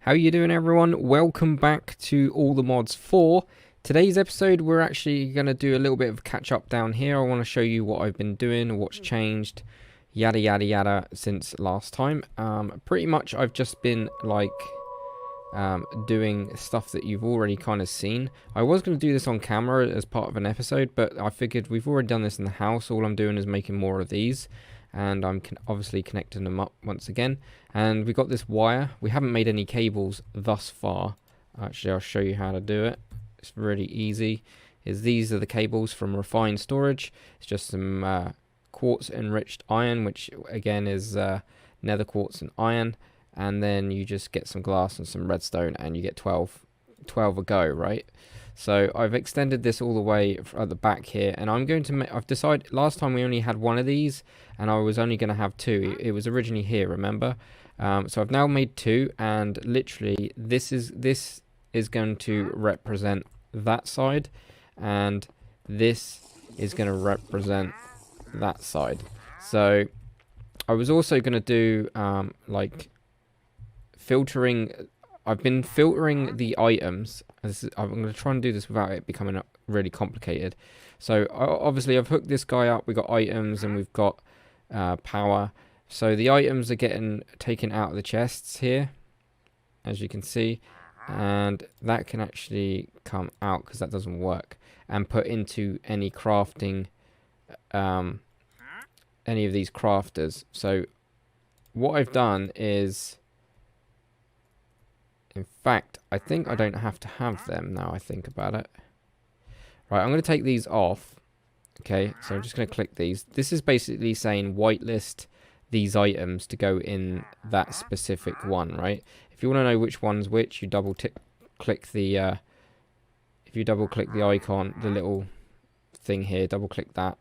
How you doing, everyone? Welcome back to All the Mods 4. Today's episode, we're actually going to do a little bit of catch up down here. I want to show you what I've been doing, what's changed, yada yada yada since last time. Pretty much I've just been like doing stuff that you've already kind of seen. I was going to do this on camera as part of an episode, but I figured we've already done this in the house. All I'm doing is making more of these, and I'm obviously connecting them up once again. And we got this wire. We haven't made any cables thus far. Actually, I'll show you how to do it. It's really easy. These are the cables from Refined Storage. It's just some quartz enriched iron, which again is nether quartz and iron. And then you just get some glass and some redstone, and you get 12 a go, right? So I've extended this all the way at the back here, and I'm going to I've decided, last time we only had one of these, and I was only going to have two. It was originally here, remember? So I've now made two, and literally this is going to represent that side, and this is going to represent that side. So I was also going to do like filtering. I've been filtering the items. I'm going to try and do this without it becoming really complicated. So obviously I've hooked this guy up. We've got items and we've got power. So the items are getting taken out of the chests here, as you can see. And that can actually come out, because that doesn't work, and put into any crafting, any of these crafters. So what I've done is, in fact, I think I don't have to have them now I think about it. Right, I'm going to take these off. Okay, so I'm just going to click these. This is basically saying whitelist these items to go in that specific one, right? If you want to know which one's which, you click the if you double click the icon, the little thing here, double click that,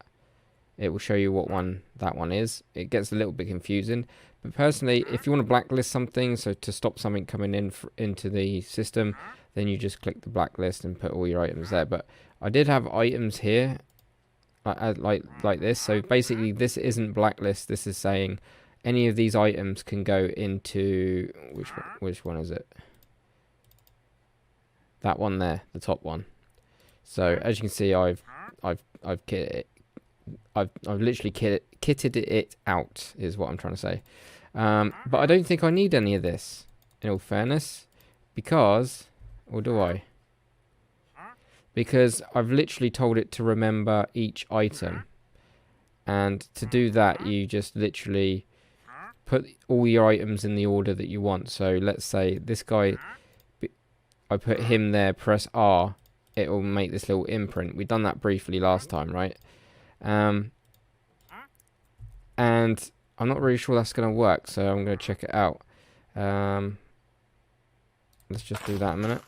it will show you what one that one is. It gets a little bit confusing, but personally, if you want to blacklist something, so to stop something coming in into the system, then you just click the blacklist and put all your items there. But I did have items here like this. So basically, this isn't blacklist. This is saying any of these items can go into which one is it? That one there, the top one. So as you can see, I've literally kitted it out, is what I'm trying to say. But I don't think I need any of this, in all fairness, because, or do I? Because I've literally told it to remember each item. And to do that, you just literally put all your items in the order that you want. So let's say this guy, I put him there, press R, it will make this little imprint. We've done that briefly last time, right? And I'm not really sure that's going to work, so I'm going to check it out. Let's just do that a minute.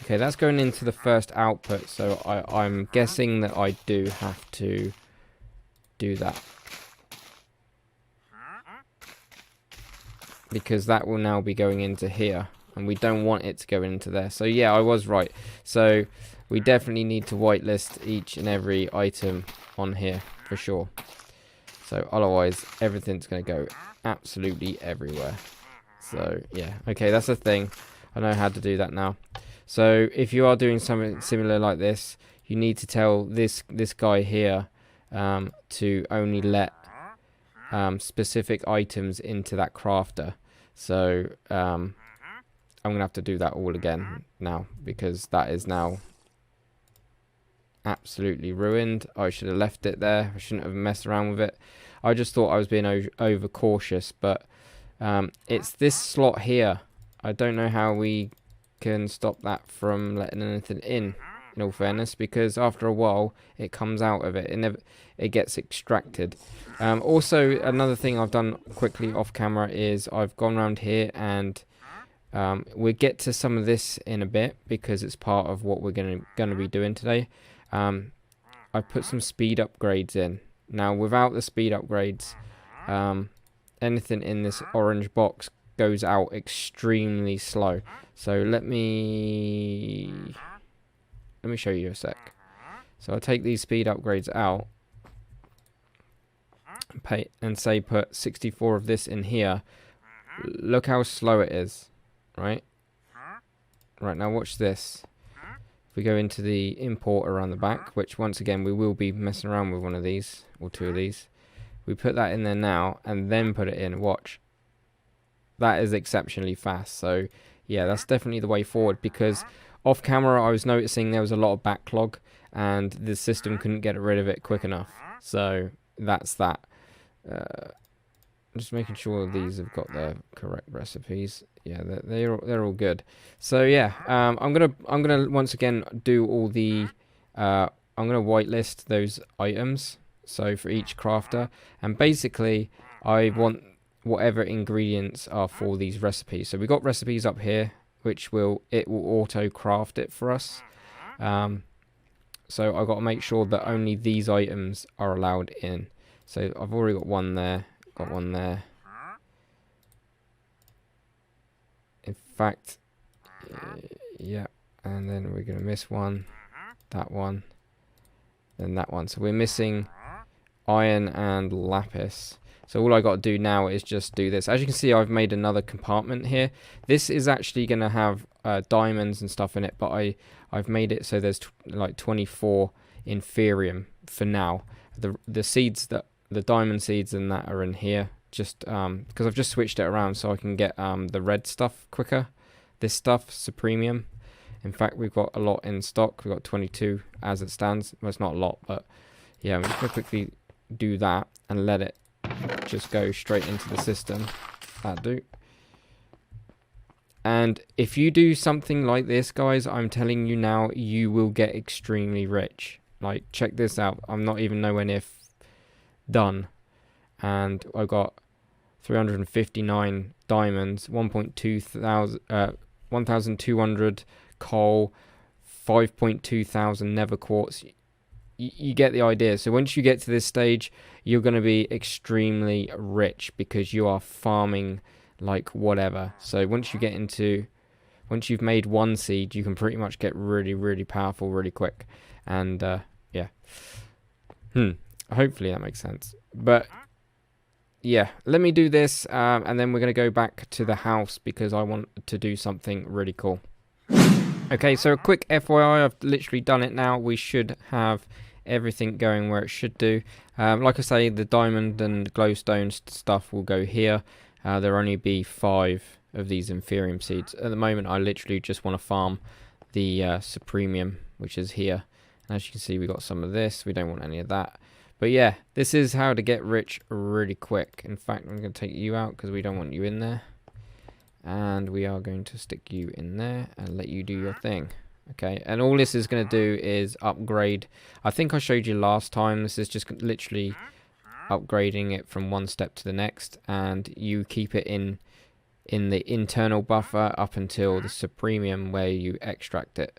Okay, that's going into the first output, so I'm guessing that I do have to do that, because that will now be going into here, and we don't want it to go into there. So yeah, I was right. So we definitely need to whitelist each and every item on here for sure. So otherwise everything's going to go absolutely everywhere. So yeah, okay, that's a thing. I know how to do that now. So if you are doing something similar like this, you need to tell this guy here to only let specific items into that crafter. So I'm gonna have to do that all again now, because that is now absolutely ruined. I should have left it there. I shouldn't have messed around with it. I just thought I was being over cautious, but it's this slot here. I don't know how we can stop that from letting anything in all fairness, because after a while it comes out of it. It gets extracted. Also, another thing I've done quickly off camera is I've gone around here, and we'll get to some of this in a bit, because it's part of what we're gonna be doing today. I put some speed upgrades in. Now, without the speed upgrades, anything in this orange box goes out extremely slow. So let me show you a sec. So I'll take these speed upgrades out, and say put 64 of this in here, look how slow it is, right? Right, now watch this. If we go into the import around the back, which once again we will be messing around with one of these or two of these, we put that in there now and then put it in. Watch, that is exceptionally fast. So yeah, that's definitely the way forward, because off camera I was noticing there was a lot of backlog and the system couldn't get rid of it quick enough. So that's that. Just making sure these have got the correct recipes. Yeah, they're all good. So yeah, I'm gonna once again do all the I'm gonna whitelist those items. So for each crafter, and basically I want whatever ingredients are for these recipes. So we got recipes up here, which will auto craft it for us. So I've got to make sure that only these items are allowed in. So I've already got one there, got one there. In fact, yeah, and then we're going to miss one, then that one. So we're missing iron and lapis. So all I got to do now is just do this. As you can see, I've made another compartment here. This is actually going to have diamonds and stuff in it, but I've made it so there's like 24 inferium for now. The seeds, the diamond seeds and that are in here, just because I've just switched it around so I can get the red stuff quicker. This stuff, supremium. In fact, we've got a lot in stock. We've got 22 as it stands. Well, it's not a lot, but yeah, I'm just going to quickly do that and let it just go straight into the system. That'll do. And if you do something like this, guys, I'm telling you now, you will get extremely rich. Like, check this out. I'm not even nowhere near done. And I've got 359 diamonds, 1,200 coal, 5.2 thousand nether quartz. You get the idea. So once you get to this stage, you're going to be extremely rich because you are farming like whatever. So once you've made one seed, you can pretty much get really, really powerful really quick. And yeah, hopefully that makes sense. But yeah, let me do this and then we're going to go back to the house because I want to do something really cool. Okay, so a quick FYI, I've literally done it now. We should have everything going where it should do. Like I say, the diamond and glowstone stuff will go here. There'll only be 5 of these inferium seeds. At the moment, I literally just want to farm the supremium, which is here. And as you can see, we got some of this. We don't want any of that. But yeah, this is how to get rich really quick. In fact, I'm going to take you out because we don't want you in there. And we are going to stick you in there and let you do your thing. Okay, and all this is going to do is upgrade. I think I showed you last time. This is just literally upgrading it from one step to the next. And you keep it in the internal buffer up until the supremium where you extract it.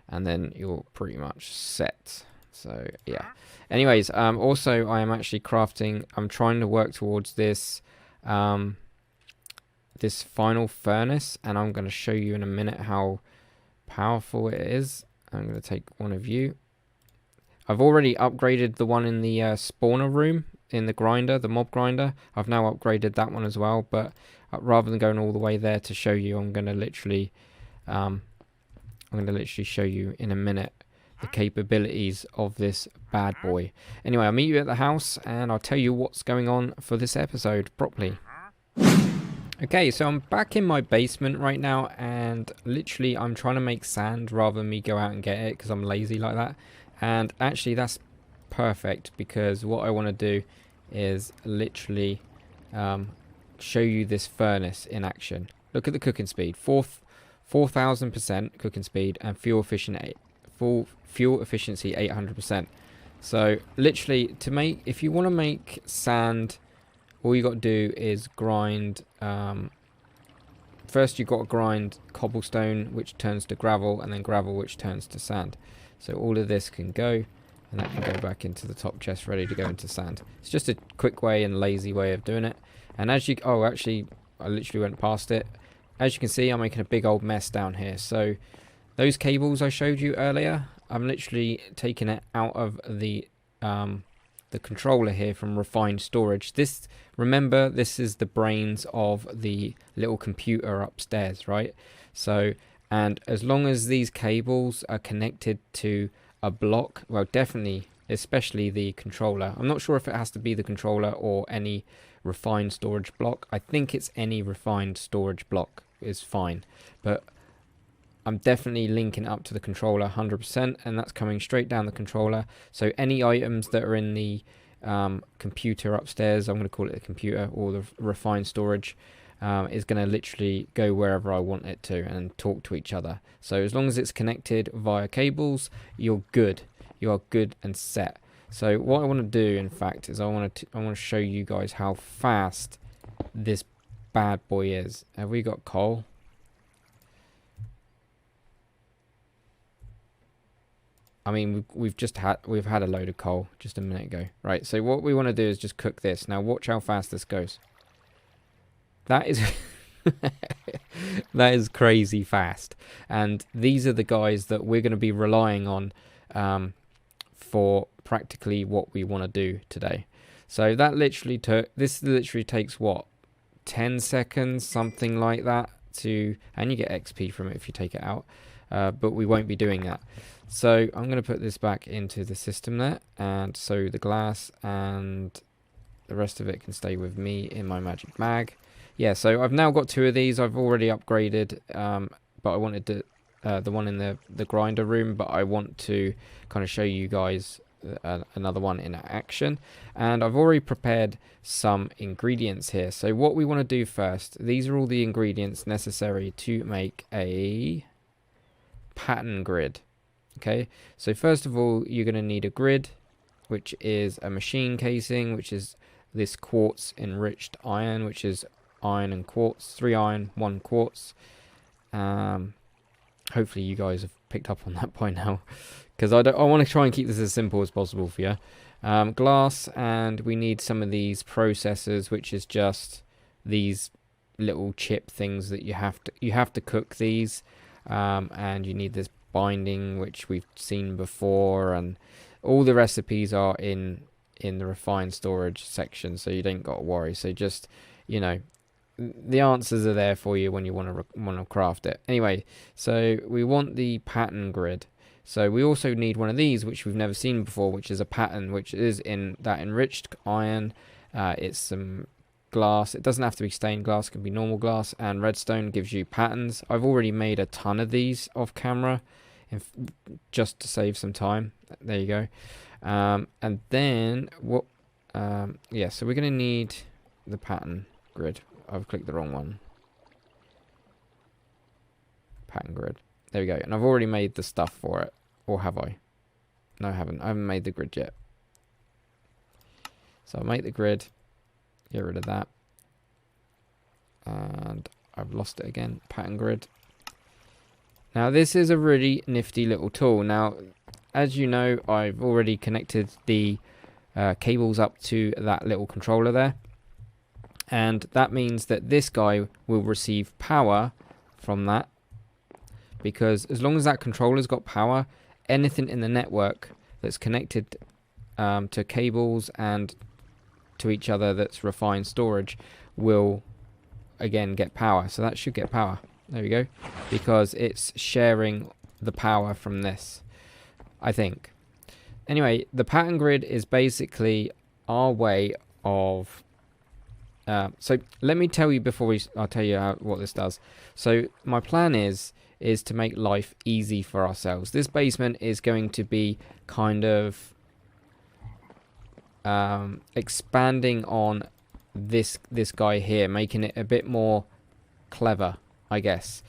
And then you're pretty much set. So, yeah. Anyways, also I am actually crafting. I'm trying to work towards this... this final furnace, and I'm going to show you in a minute how powerful it is. I'm going to take one of you. I've already upgraded the one in the spawner room in the grinder, the mob grinder. I've now upgraded that one as well, but rather than going all the way there to show you, I'm going to literally show you in a minute the capabilities of this bad boy. Anyway, I'll meet you at the house and I'll tell you what's going on for this episode properly. Okay, so I'm back in my basement right now, and literally I'm trying to make sand rather than me go out and get it because I'm lazy like that. And actually that's perfect because what I want to do is literally show you this furnace in action. Look at the cooking speed, 4,000% cooking speed, and fuel efficiency 800%. So literally, if you want to make sand, all you got to do is grind. First, you've got to grind cobblestone, which turns to gravel, and then gravel, which turns to sand. So all of this can go, and that can go back into the top chest, ready to go into sand. It's just a quick way and lazy way of doing it. And as you, oh, actually, I literally went past it. As you can see, I'm making a big old mess down here. So those cables I showed you earlier, I'm literally taking it out of the the controller here from refined storage. This, remember, this is the brains of the little computer upstairs, right? So, and as long as these cables are connected to a block, well, definitely, especially the controller. I'm not sure if it has to be the controller or any refined storage block. I think it's any refined storage block is fine, but I'm definitely linking up to the controller 100%, and that's coming straight down the controller. So any items that are in the computer upstairs, I'm going to call it a computer, or the refined storage, is going to literally go wherever I want it to and talk to each other. So as long as it's connected via cables, you're good. You are good and set. So what I want to do, in fact, is I want to show you guys how fast this bad boy is. Have we got coal? I mean, we've had a load of coal just a minute ago. Right, so what we want to do is just cook this. Now watch how fast this goes. That is that is crazy fast. And these are the guys that we're going to be relying on for practically what we want to do today. So that literally takes what, 10 seconds, something like that, and you get XP from it if you take it out. But we won't be doing that. So I'm going to put this back into the system there, and so the glass and the rest of it can stay with me in my magic bag. Yeah, so I've now got 2 of these. I've already upgraded, but I wanted to, the one in the grinder room, but I want to kind of show you guys another one in action. And I've already prepared some ingredients here. So what we want to do first, these are all the ingredients necessary to make a pattern grid. Okay, so first of all, you're going to need a grid, which is a machine casing, which is this quartz enriched iron, which is iron and quartz, 3 iron, 1 quartz. Hopefully you guys have picked up on that by now, because I want to try and keep this as simple as possible for you. Glass, and we need some of these processors, which is just these little chip things that you have to cook these, and you need this binding, which we've seen before, and all the recipes are in the refined storage section, so you don't got to worry. So just, you know, the answers are there for you when you want to craft it. Anyway, so we want the pattern grid. So we also need one of these, which we've never seen before, which is a pattern, which is in that enriched iron. It's some glass. It doesn't have to be stained glass, it can be normal glass, and redstone gives you patterns. I've already made a ton of these off camera, just to save some time. There you go. And then what? Yeah, so we're going to need the pattern grid. I've clicked the wrong one. Pattern grid. There we go. And I've already made the stuff for it. Or have I? No, I haven't. I haven't made the grid yet. So I'll make the grid. Get rid of that. And I've lost it again. Pattern grid. Now this is a really nifty little tool. Now, as you know, I've already connected the cables up to that little controller there. And that means that this guy will receive power from that, because as long as that controller's got power, anything in the network that's connected to cables and to each other that's refined storage will again get power. So that should get power. There we go, because it's sharing the power from this, I think. Anyway, the pattern grid is basically our way of so let me tell you before I'll tell you what this does. So my plan is to make life easy for ourselves. This basement is going to be kind of expanding on this guy here, making it a bit more clever, I guess.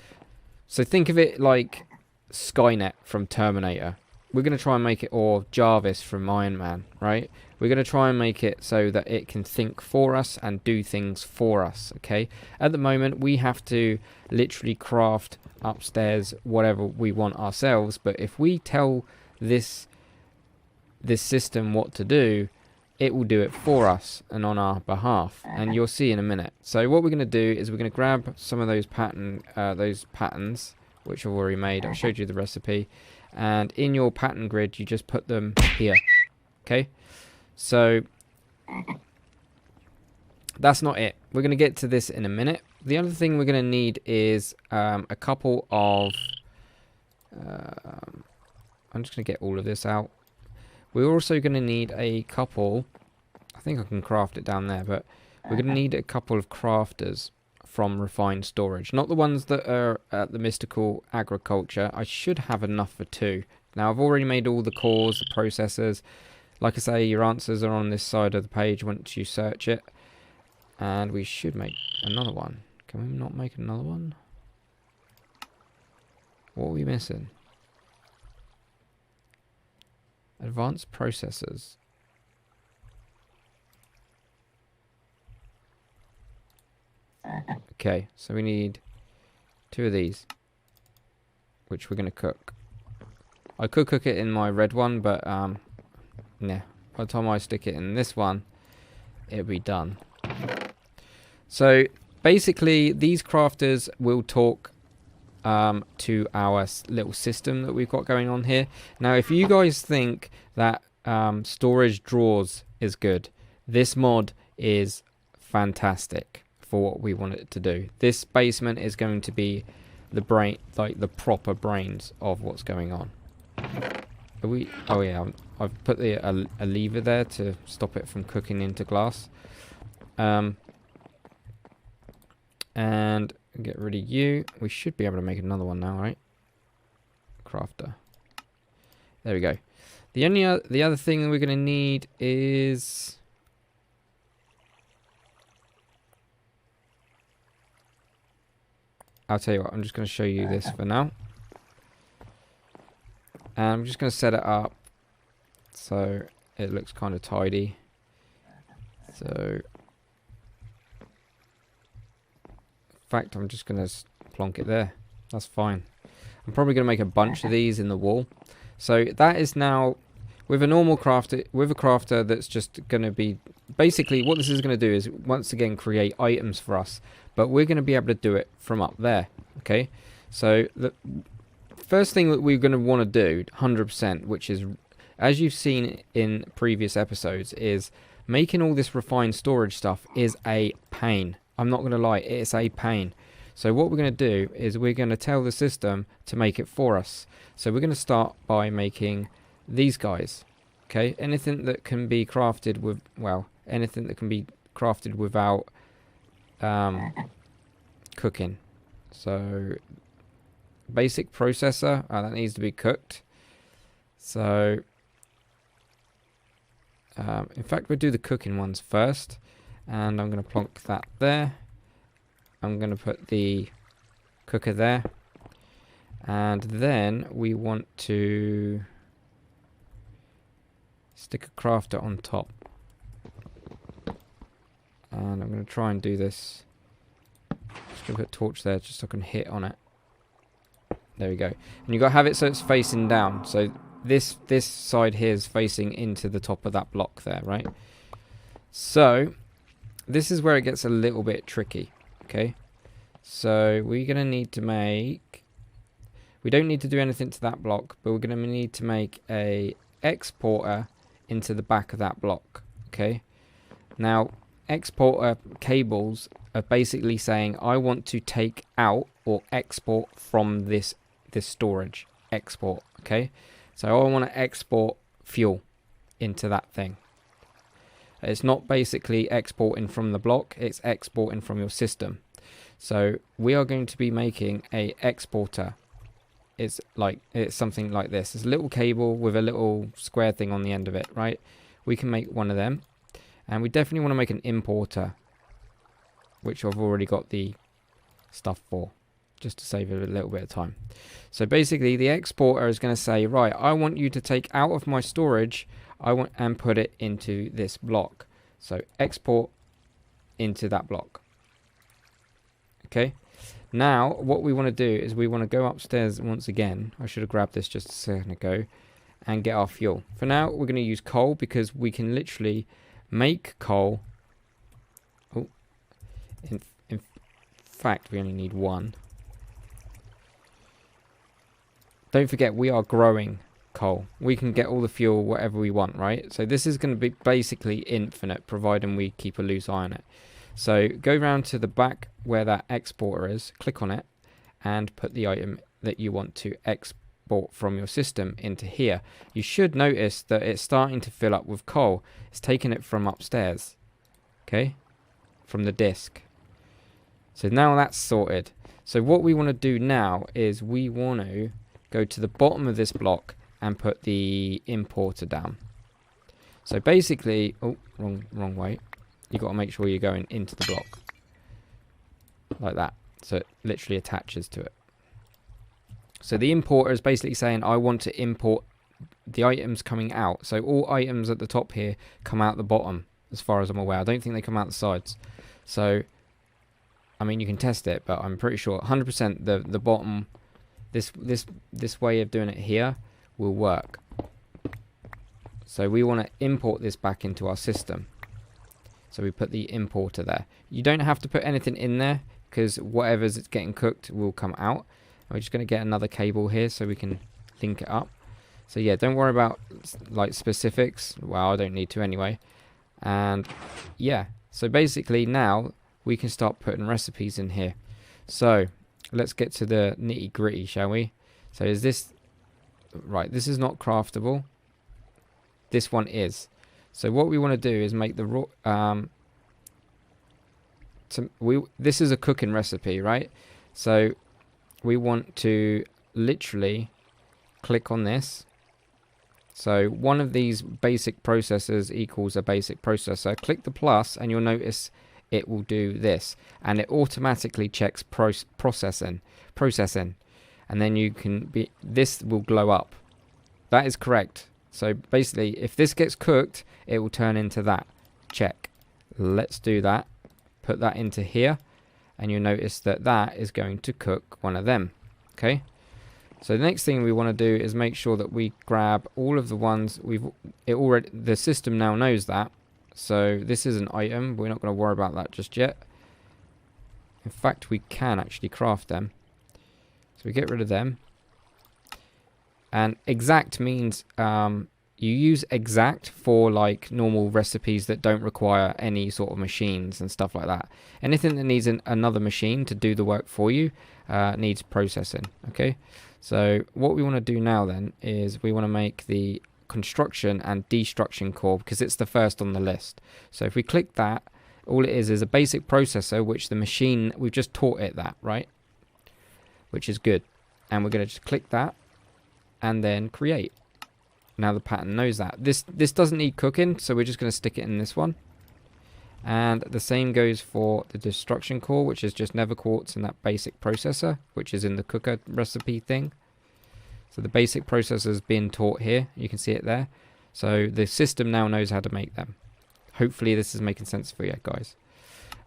So think of it like Skynet from Terminator. We're going to try and make it, or Jarvis from Iron Man, right? We're going to try and make it so that it can think for us and do things for us, okay? At the moment, we have to literally craft upstairs whatever we want ourselves, but if we tell this system what to do, it will do it for us and on our behalf, and you'll see in a minute. So what we're going to do is we're going to grab some of those patterns, which I've already made. I showed you the recipe. And in your pattern grid, you just put them here. Okay? So that's not it. We're going to get to this in a minute. The other thing we're going to need is a couple of... I'm just going to get all of this out. We're also going to need a couple... I think I can craft it down there, but we're going to need a couple of crafters from refined storage. Not the ones that are at the mystical agriculture. I should have enough for 2. Now, I've already made all the cores, the processors. Like I say, your answers are on this side of the page once you search it. And we should make another one. Can we not make another one? What are we missing? Advanced processors. Okay, so we need 2 of these, which we're going to cook. I could cook it in my red one, but nah. By the time I stick it in this one, it'll be done. So basically, these crafters will talk to our little system that we've got going on here. Now, if you guys think that storage drawers is good, this mod is fantastic for what we want it to do. This basement is going to be the brain, like the proper brains of what's going on. Are we? Oh yeah, I've put a lever there to stop it from cooking into glass. And get rid of you. We should be able to make another one now, right? Crafter. There we go. The other thing we're going to need is... I'll tell you what, I'm just going to show you this for now. And I'm just going to set it up so it looks kind of tidy. So... in fact, I'm just going to plonk it there. That's fine. I'm probably going to make a bunch of these in the wall. So that is now with a normal crafter, with a crafter that's just going to be... basically, what this is going to do is, once again, create items for us. But we're going to be able to do it from up there. Okay? So the first thing that we're going to want to do, 100%, which is, as you've seen in previous episodes, is making all this refined storage stuff is a pain. I'm not going to lie, it's a pain. So what we're going to do is we're going to tell the system to make it for us. So we're going to start by making these guys. Okay, anything that can be crafted with, well, anything that can be crafted without cooking. So basic processor, that needs to be cooked. So in fact, we'll do the cooking ones first. And I'm going to plonk that there. I'm going to put the cooker there. And then we want to stick a crafter on top. And I'm going to try and do this. Just going to put a torch there just so I can hit on it. There we go. And you've got to have it so it's facing down. So this side here is facing into the top of that block there, right? So... this is where it gets a little bit tricky, okay? So we're going to need to make... we don't need to do anything to that block, but we're going to need to make a exporter into the back of that block, okay? Now, exporter cables are basically saying, I want to take out or export from this storage. Export, okay? So I want to export fuel into that thing. It's not basically exporting from the block, it's exporting from your system. So we are going to be making a exporter. It's something like this. It's a little cable with a little square thing on the end of it, right? We can make one of them. And we definitely want to make an importer, which I've already got the stuff for, just to save a little bit of time. So basically the exporter is going to say, right, I want you to take out of my storage and put it into this block. So export into that block. Okay. Now what we want to do is we want to go upstairs once again. I should have grabbed this just a second ago and get our fuel. For now we're going to use coal because we can literally make coal. Oh, in fact we only need one. Don't forget we are growing coal. We can get all the fuel, whatever we want, right? So this is going to be basically infinite, providing we keep a loose eye on it. So go round to the back where that exporter is, click on it, and put the item that you want to export from your system into here. You should notice that it's starting to fill up with coal. It's taking it from upstairs, okay, from the disk. So now that's sorted. So what we want to do now is we want to go to the bottom of this block and put the importer down. So basically, oh, wrong way. You got to make sure you're going into the block like that, so it literally attaches to it. So the importer is basically saying I want to import the items coming out. So all items at the top here come out the bottom, as far as I'm aware. I don't think they come out the sides. So I mean, you can test it, but I'm pretty sure 100% the bottom, this way of doing it here will work. So we want to import this back into our system. So we put the importer there. You don't have to put anything in there, because whatever's getting cooked will come out. We're just going to get another cable here so we can link it up. So yeah, don't worry about like specifics. Well, I don't need to anyway. And yeah, so basically now we can start putting recipes in here. So let's get to the nitty gritty, shall we? So is this right? This is not craftable. This one is. So what we want to do is make the raw. This is a cooking recipe, right? So we want to literally click on this. So one of these basic processors equals a basic processor. Click the plus, and you'll notice it will do this, and it automatically checks processing, and then you can be. This will glow up. That is correct. So basically, if this gets cooked, it will turn into that. Check. Let's do that. Put that into here, and you'll notice that that is going to cook one of them. Okay. So the next thing we want to do is make sure that we grab all of the ones the system now knows that. So this is an item. We're not going to worry about that just yet. In fact, we can actually craft them. So we get rid of them. And exact means you use exact for like normal recipes that don't require any sort of machines and stuff like that. Anything that needs another machine to do the work for you needs processing. Okay. So what we want to do now then is we want to make the construction and destruction core, because it's the first on the list. So if we click that, all it is a basic processor, which the machine, we've just taught it that, right? Which is good. And we're going to just click that and then create. Now the pattern knows that. This doesn't need cooking, so we're just going to stick it in this one. And the same goes for the destruction core, which is just nether quartz and that basic processor, which is in the cooker recipe thing. So the basic processor is being taught here. You can see it there. So the system now knows how to make them. Hopefully this is making sense for you guys.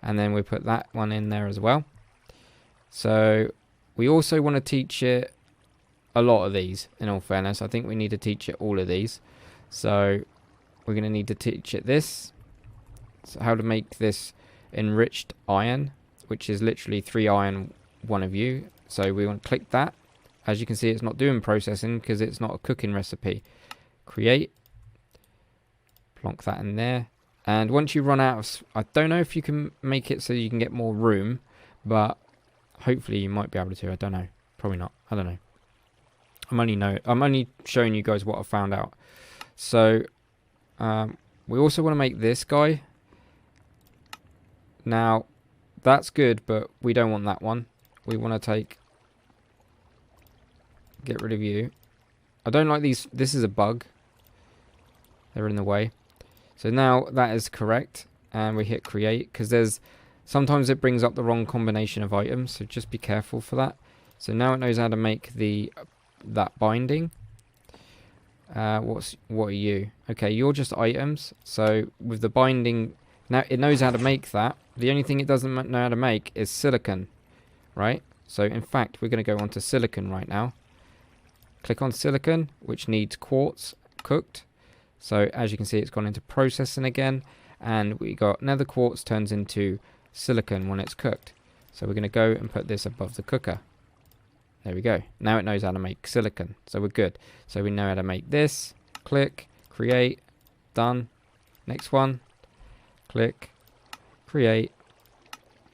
And then we put that one in there as well. So we also want to teach it a lot of these, in all fairness. I think we need to teach it all of these. So we're going to need to teach it this. So how to make this enriched iron, which is literally 3 iron, 1 of you. So we want to click that. As you can see, it's not doing processing because it's not a cooking recipe. Create. Plonk that in there. And once you run out of... I don't know if you can make it so you can get more room, but hopefully you might be able to. I don't know. Probably not. I don't know. I'm only showing you guys what I found out. So we also want to make this guy. Now that's good, but we don't want that one. We want to get rid of you. I don't like these. This is a bug. They're in the way. So now that is correct, and we hit create, because sometimes it brings up the wrong combination of items, so just be careful for that. So now it knows how to make that binding. What are you? Okay, you're just items. So with the binding, now it knows how to make that. The only thing it doesn't know how to make is silicon, right? So in fact, we're going to go onto silicon right now. Click on silicon, which needs quartz cooked. So as you can see, it's gone into processing again, and we got nether quartz turns into silicon when it's cooked. So we're going to go and put this above the cooker. There we go. Now it knows how to make silicon. So we're good. So we know how to make this. Click, create, done. Next one. Click, create,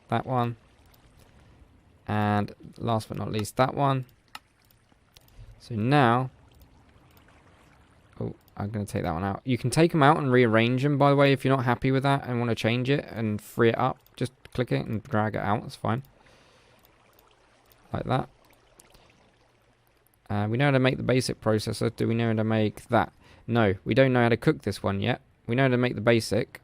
that one. And last but not least, that one. So now, oh, I'm going to take that one out. You can take them out and rearrange them, by the way, if you're not happy with that and want to change it and free it up. Just click it and drag it out. That's fine. Like that. We know how to make the basic processor. Do we know how to make that? No, we don't know how to cook this one yet. We know how to make the basic.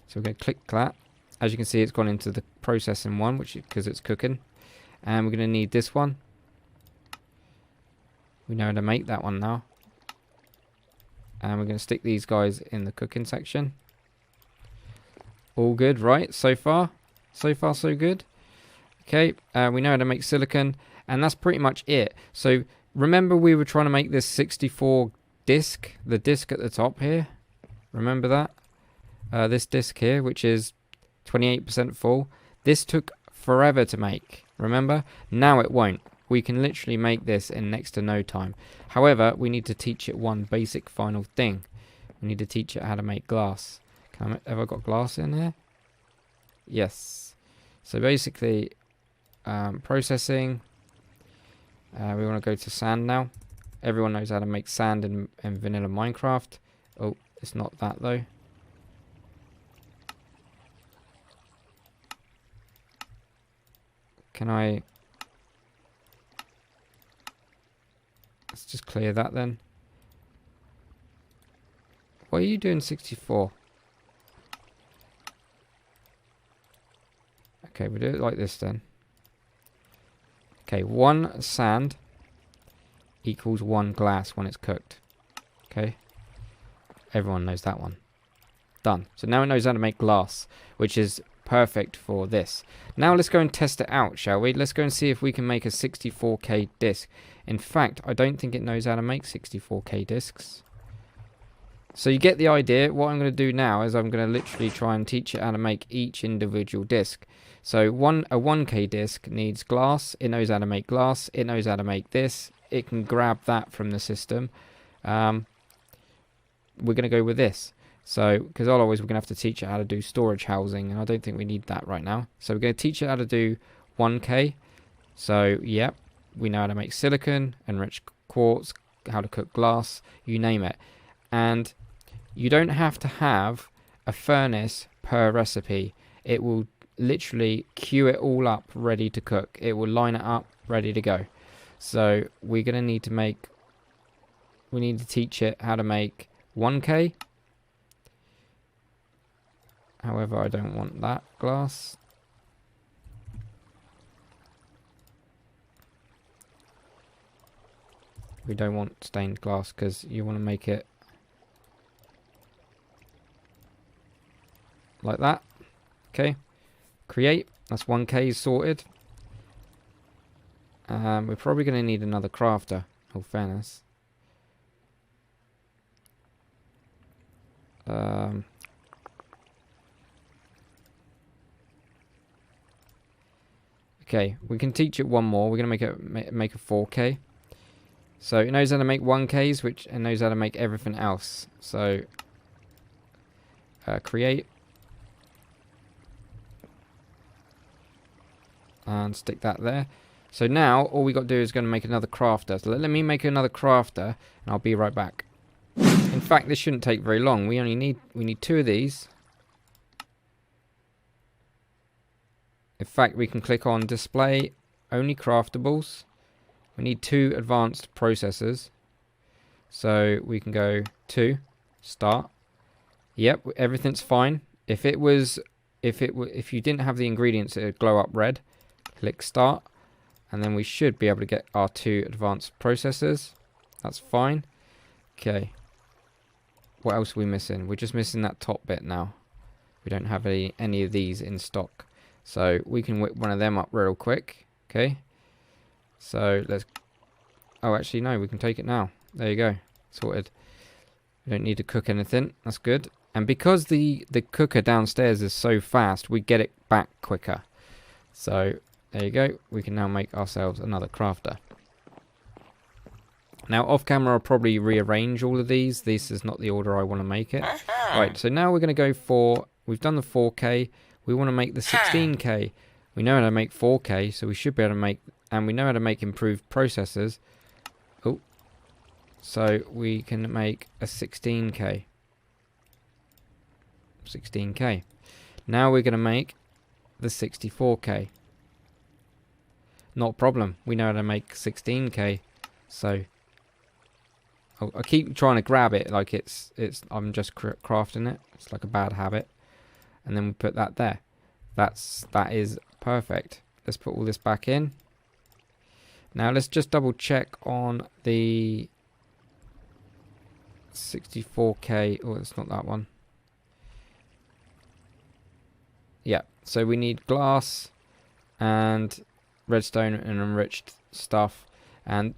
So we're going to click that. As you can see, it's gone into the processing one, which because it's cooking. And we're going to need this one. We know how to make that one now. And we're going to stick these guys in the cooking section. All good, right? So far? So far, so good. Okay, we know how to make silicon. And that's pretty much it. So remember we were trying to make this 64 disk. The disk at the top here. Remember that? This disk here, which is 28% full. This took forever to make. Remember? Now it won't. We can literally make this in next to no time. However, we need to teach it one basic final thing. We need to teach it how to make glass. Have I got glass in here? Yes. So basically, processing. We want to go to sand now. Everyone knows how to make sand in vanilla Minecraft. Oh, it's not that though. Can I... Let's just clear that then. Why are you doing 64? Okay, we'll do it like this then. Okay, 1 sand equals 1 glass when it's cooked. Okay. Everyone knows that one. Done. So now it knows how to make glass, which is perfect for this. Now let's go and test it out, shall we? Let's go and see if we can make a 64K disc. In fact, I don't think it knows how to make 64K discs. So you get the idea. What I'm going to do now is I'm going to literally try and teach it how to make each individual disc. So a 1K disc needs glass. It knows how to make glass. It knows how to make this. It can grab that from the system. We're going to go with this. So, because otherwise we're going to have to teach it how to do storage housing, and I don't think we need that right now. So we're going to teach it how to do 1K. So, yep, we know how to make silicon, enriched quartz, how to cook glass, you name it. And you don't have to have a furnace per recipe. It will literally queue it all up ready to cook. It will line it up ready to go. So we're going to need to make, we need to teach it how to make 1K. However, I don't want that glass. We don't want stained glass because you want to make it like that. Okay. Create. That's 1K sorted. We're probably going to need another crafter, in all fairness. Okay, we can teach it one more. We're going to make a 4K. So it knows how to make 1Ks, which it knows how to make everything else. So create. And stick that there. So now all we got to do is going to make another crafter. So let me make another crafter and I'll be right back. In fact, this shouldn't take very long. We need 2 of these. In fact, we can click on display only craftables. We need 2 advanced processors. So we can go to start. Yep, everything's fine. If you didn't have the ingredients, it would glow up red. Click start, and then we should be able to get our 2 advanced processors. That's fine. Okay. What else are we missing? We're just missing that top bit now. We don't have any of these in stock. So we can whip one of them up real quick. Okay. So let's... Oh, actually, no. We can take it now. There you go. Sorted. We don't need to cook anything. That's good. And because the cooker downstairs is so fast, we get it back quicker. So There you go. We can now make ourselves another crafter. Now off camera I'll probably rearrange all of these. This is not the order I want to make it. Right, so now we're going to go for, we've done the 4K. We want to make the 16K. We know how to make 4K, so we should be able to make, and we know how to make improved processors. Oh, so we can make a 16K. 16K. Now we're going to make the 64K. Not a problem. We know how to make 16K. So I keep trying to grab it like I'm just crafting it. It's like a bad habit. And then we put that there. That is perfect. Let's put all this back in. Now let's just double check on the 64K. Oh, it's not that one. Yeah, so we need glass and redstone and enriched stuff. And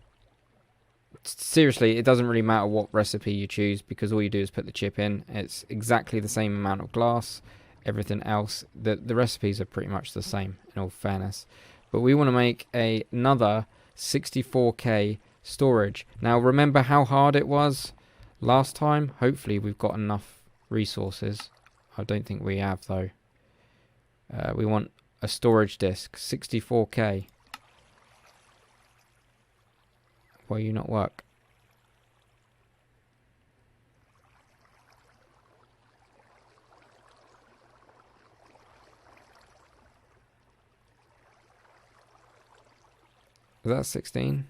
seriously, it doesn't really matter what recipe you choose, because all you do is put the chip in. It's exactly the same amount of glass. Everything else, the recipes are pretty much the same, in all fairness. But we want to make another 64K storage. Now remember how hard it was last time? Hopefully we've got enough resources. I don't think we have though. We want a storage disk, 64K. Why you not work? Is that 16?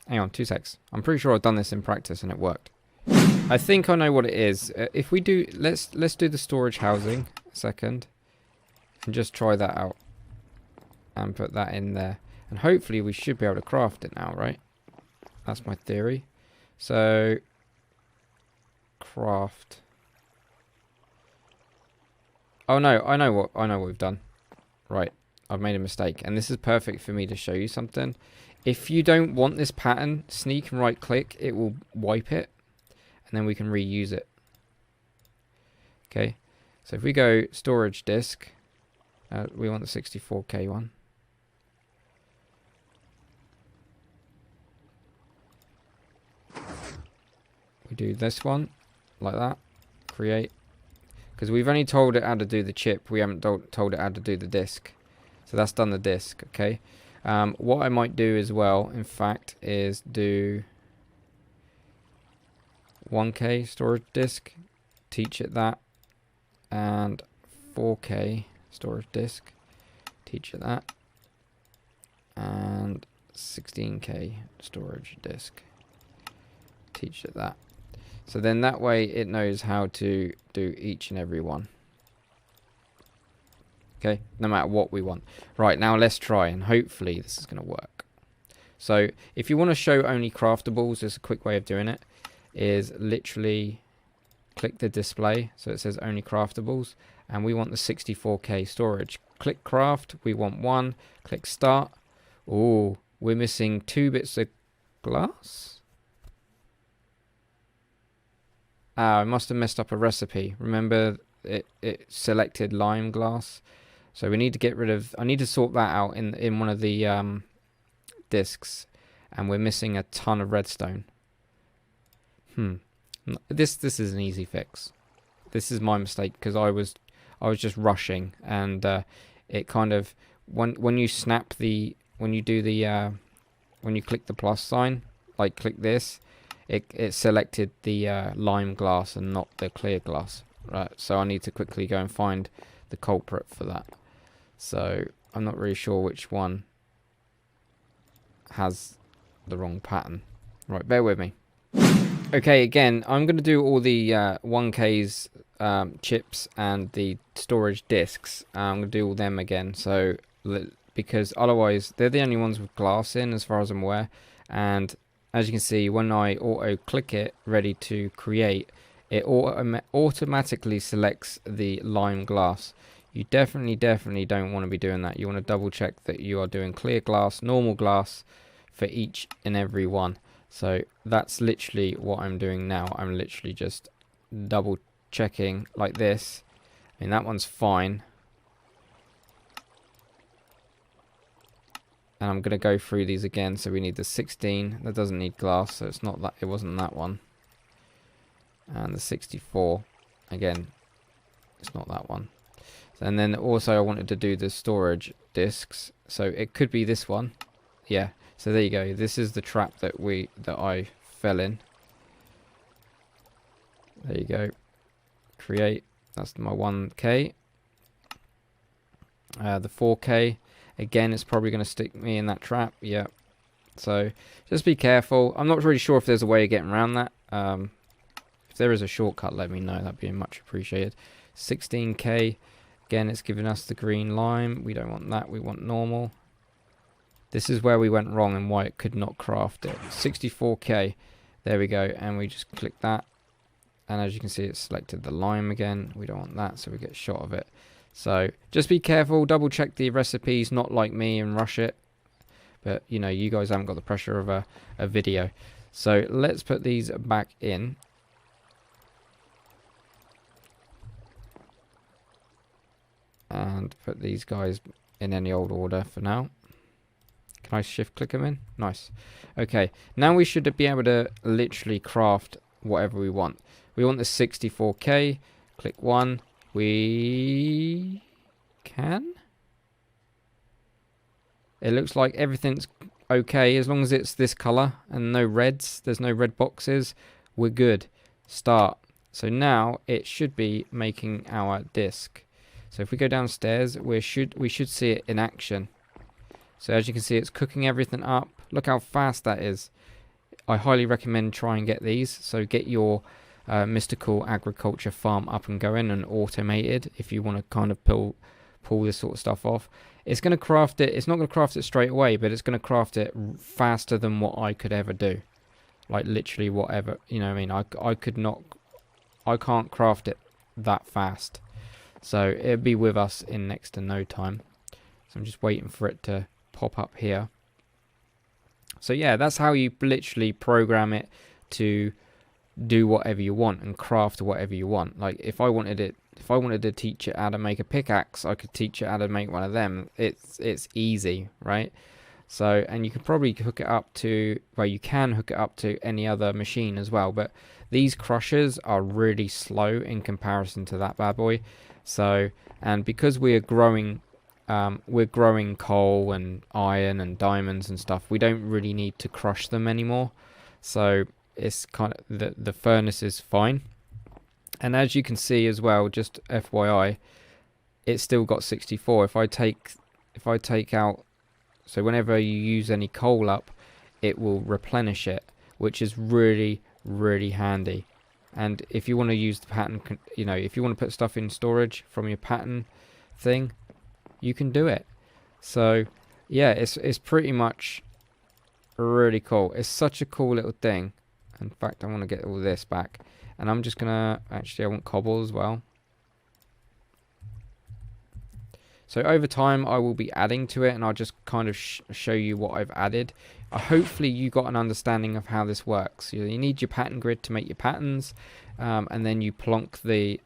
Hang on, 2 secs. I'm pretty sure I've done this in practice and it worked. I think I know what it is. If we do, let's do the storage housing a second, and just try that out, and put that in there, and hopefully we should be able to craft it now, right? That's my theory. So craft. Oh no, I know what we've done. Right, I've made a mistake, and this is perfect for me to show you something. If you don't want this pattern, sneak and right click, it will wipe it, and then we can reuse it. Okay, so if we go storage disk, we want the 64K one. We do this one like that, create, because we've only told it how to do the chip, we haven't told it how to do the disk. So that's done the disk. Okay, what I might do as well, in fact, is do 1K storage disk, teach it that, and 4K storage disk, teach it that, and 16K storage disk, teach it that. So then that way it knows how to do each and every one. Okay, no matter what we want. Right, now let's try, and hopefully this is going to work. So if you want to show only craftables, there's a quick way of doing it. Is literally click the display, so it says only craftables, and we want the 64K storage. Click craft, we want 1. Click start. Oh, we're missing 2 bits of glass. I must have messed up a recipe. Remember, it selected lime glass. So we need to get rid of, I need to sort that out in one of the discs, and we're missing a ton of redstone. This is an easy fix. This is my mistake, because I was just rushing, and it kind of, when you snap the, when you do the when you click the plus sign, like click this, it selected the lime glass and not the clear glass, right? So I need to quickly go and find the culprit for that. So I'm not really sure which one has the wrong pattern. Right, bear with me. Okay, again, I'm going to do all the 1K's chips and the storage discs. I'm going to do all them again, so because otherwise they're the only ones with glass in, as far as I'm aware. And as you can see, when I auto click it, ready to create, it automatically selects the lime glass. You definitely don't want to be doing that. You want to double check that you are doing clear glass, normal glass for each and every one. So that's literally what I'm doing now. I'm literally just double checking like this. I mean, that one's fine. And I'm going to go through these again. So we need the 16. That doesn't need glass, so it's not that. It wasn't that one. And the 64. Again, it's not that one. And then also I wanted to do the storage discs. So it could be this one. Yeah. So there you go. This is the trap that I fell in. There you go. Create. That's my 1K. The 4K. Again, it's probably going to stick me in that trap. Yeah. So just be careful. I'm not really sure if there's a way of getting around that. If there is a shortcut, let me know. That'd be much appreciated. 16K. Again, it's giving us the green lime. We don't want that. We want normal. This is where we went wrong and why it could not craft it. 64K. There we go. And we just click that. And as you can see, it's selected the lime again. We don't want that, so we get a shot of it. So just be careful. Double check the recipes. Not like me and rush it. But, you know, you guys haven't got the pressure of a video. So let's put these back in. And put these guys in any old order for now. Can I shift click them in? Nice. Okay, now we should be able to literally craft whatever we want. We want the 64K. Click 1. We can. It looks like everything's okay as long as it's this color and no reds. There's no red boxes. We're good. Start. So now it should be making our disc. So if we go downstairs, we should see it in action. So as you can see, it's cooking everything up. Look how fast that is. I highly recommend try and get these. So get your mystical agriculture farm up and going and automated if you want to kind of pull this sort of stuff off. It's going to craft it. It's not going to craft it straight away, but it's going to craft it faster than what I could ever do. Like literally whatever, you know what I mean? I can't craft it that fast. So it'll be with us in next to no time. So I'm just waiting for it to pop up here. So yeah, that's how you literally program it to do whatever you want and craft whatever you want. Like if I wanted to teach it how to make a pickaxe, I could teach it how to make one of them. It's easy, right? So, and you can probably hook it up to, well, you can hook it up to any other machine as well, but these crushers are really slow in comparison to that bad boy. So, and because we're growing coal and iron and diamonds and stuff, we don't really need to crush them anymore. So it's kind of, the furnace is fine. And as you can see as well, just FYI, it's still got 64. If I take out, so whenever you use any coal up, it will replenish it, which is really, really handy. And if you want to use the pattern, you know, if you want to put stuff in storage from your pattern thing, you can do it. So yeah, it's pretty much really cool. It's such a cool little thing. In fact, I want to get all this back, and I'm just gonna I want cobble as well. So over time I will be adding to it, and I'll just kind of show you what I've added. Hopefully you got an understanding of how this works. You need your pattern grid to make your patterns, and then you plonk the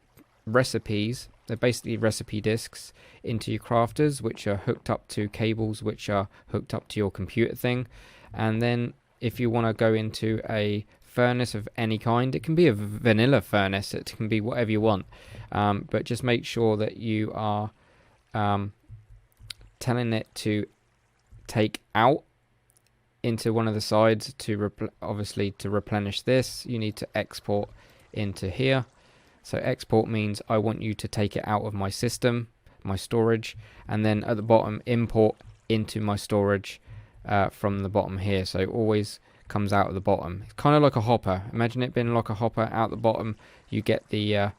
recipes. They're basically recipe discs into your crafters, which are hooked up to cables, which are hooked up to your computer thing. And then if you want to go into a furnace of any kind, it can be a vanilla furnace, it can be whatever you want, but just make sure that you are telling it to take out into one of the sides to obviously to replenish this. You need to export into here. So export means I want you to take it out of my system, my storage, and then at the bottom import into my storage from the bottom here. So it always comes out of the bottom. It's kind of like a hopper. Imagine it being like a hopper. Out the bottom you get the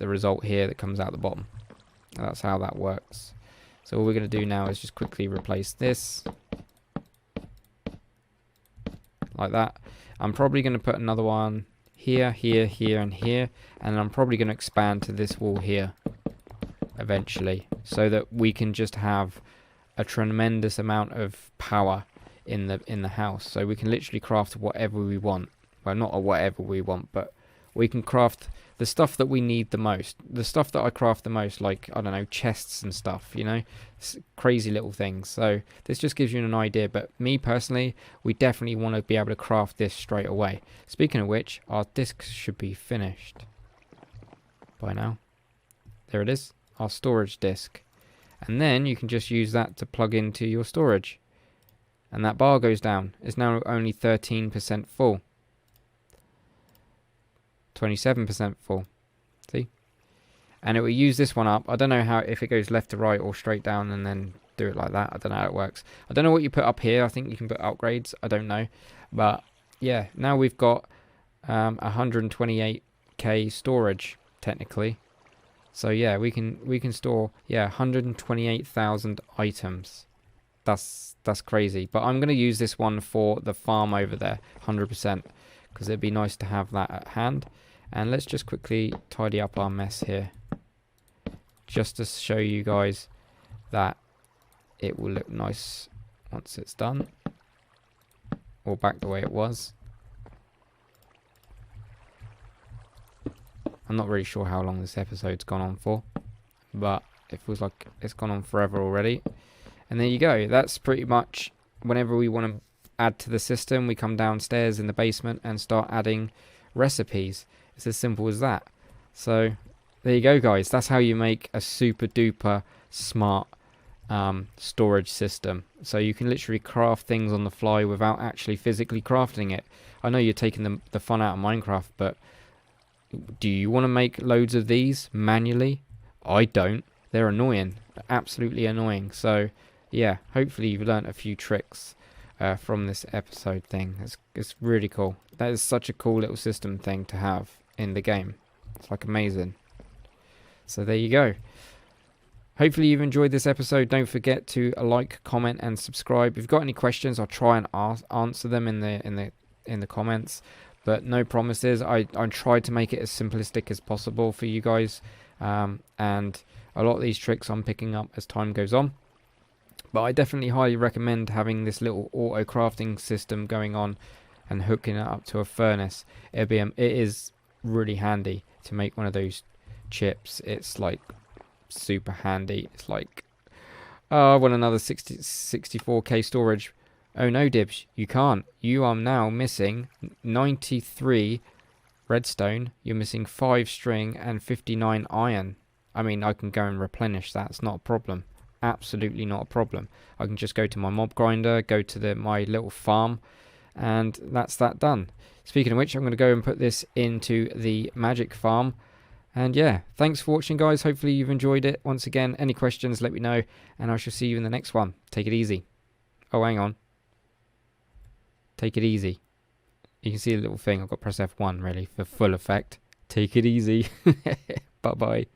result here that comes out the bottom. That's how that works. So all we're going to do now is just quickly replace this like that. I'm probably going to put another one here, here, here, and here, and I'm probably going to expand to this wall here eventually, so that we can just have a tremendous amount of power in the house. So we can literally craft whatever we want. Well, not whatever we want, but we can craft the stuff that we need the most. The stuff that I craft the most, like, I don't know, chests and stuff, you know, crazy little things. So this just gives you an idea. But me personally, we definitely want to be able to craft this straight away. Speaking of which, our disc should be finished by now. There it is, our storage disk. And then you can just use that to plug into your storage. And that bar goes down. It's now only 13% full. 27% full. See? And it will use this one up. I don't know how, if it goes left to right or straight down and then do it like that. I don't know how it works. I don't know what you put up here. I think you can put upgrades. I don't know. But yeah, now we've got 128k storage technically. So yeah, we can store 128,000 items. That's crazy. But I'm going to use this one for the farm over there 100%, because it'd be nice to have that at hand. And let's just quickly tidy up our mess here, just to show you guys that it will look nice once it's done, or back the way it was. I'm not really sure how long this episode's gone on for, but it feels like it's gone on forever already. And there you go. That's pretty much, whenever we want to add to the system, we come downstairs in the basement and start adding recipes. It's as simple as that. So there you go, guys. That's how you make a super duper smart storage system. So you can literally craft things on the fly without actually physically crafting it. I know you're taking the fun out of Minecraft, but do you want to make loads of these manually? I don't. They're annoying. They're absolutely annoying. So yeah, hopefully you've learnt a few tricks from this episode thing. It's really cool. That is such a cool little system thing to have in the game. It's like amazing. So there you go. Hopefully you've enjoyed this episode. Don't forget to like, comment and subscribe. If you've got any questions, I'll try and answer them in the comments, but no promises. I tried to make it as simplistic as possible for you guys, and a lot of these tricks I'm picking up as time goes on. But I definitely highly recommend having this little auto crafting system going on and hooking it up to a furnace. It is really handy to make one of those chips. It's like super handy. It's like, oh, I want another 64k storage. Oh no, Dibs, you can't. You are now missing 93 redstone. You're missing 5 string and 59 iron. I mean, I can go and replenish that. It's not a problem. Absolutely not a problem. I can just go to my mob grinder, go to my little farm, and that's that done. Speaking of which, I'm going to go and put this into the magic farm. And yeah, thanks for watching, guys. Hopefully you've enjoyed it. Once again, any questions, let me know, and I shall see you in the next one. Take it easy. Oh, hang on. Take it easy. You can see a little thing. I've got to press F1 really for full effect. Take it easy. Bye bye.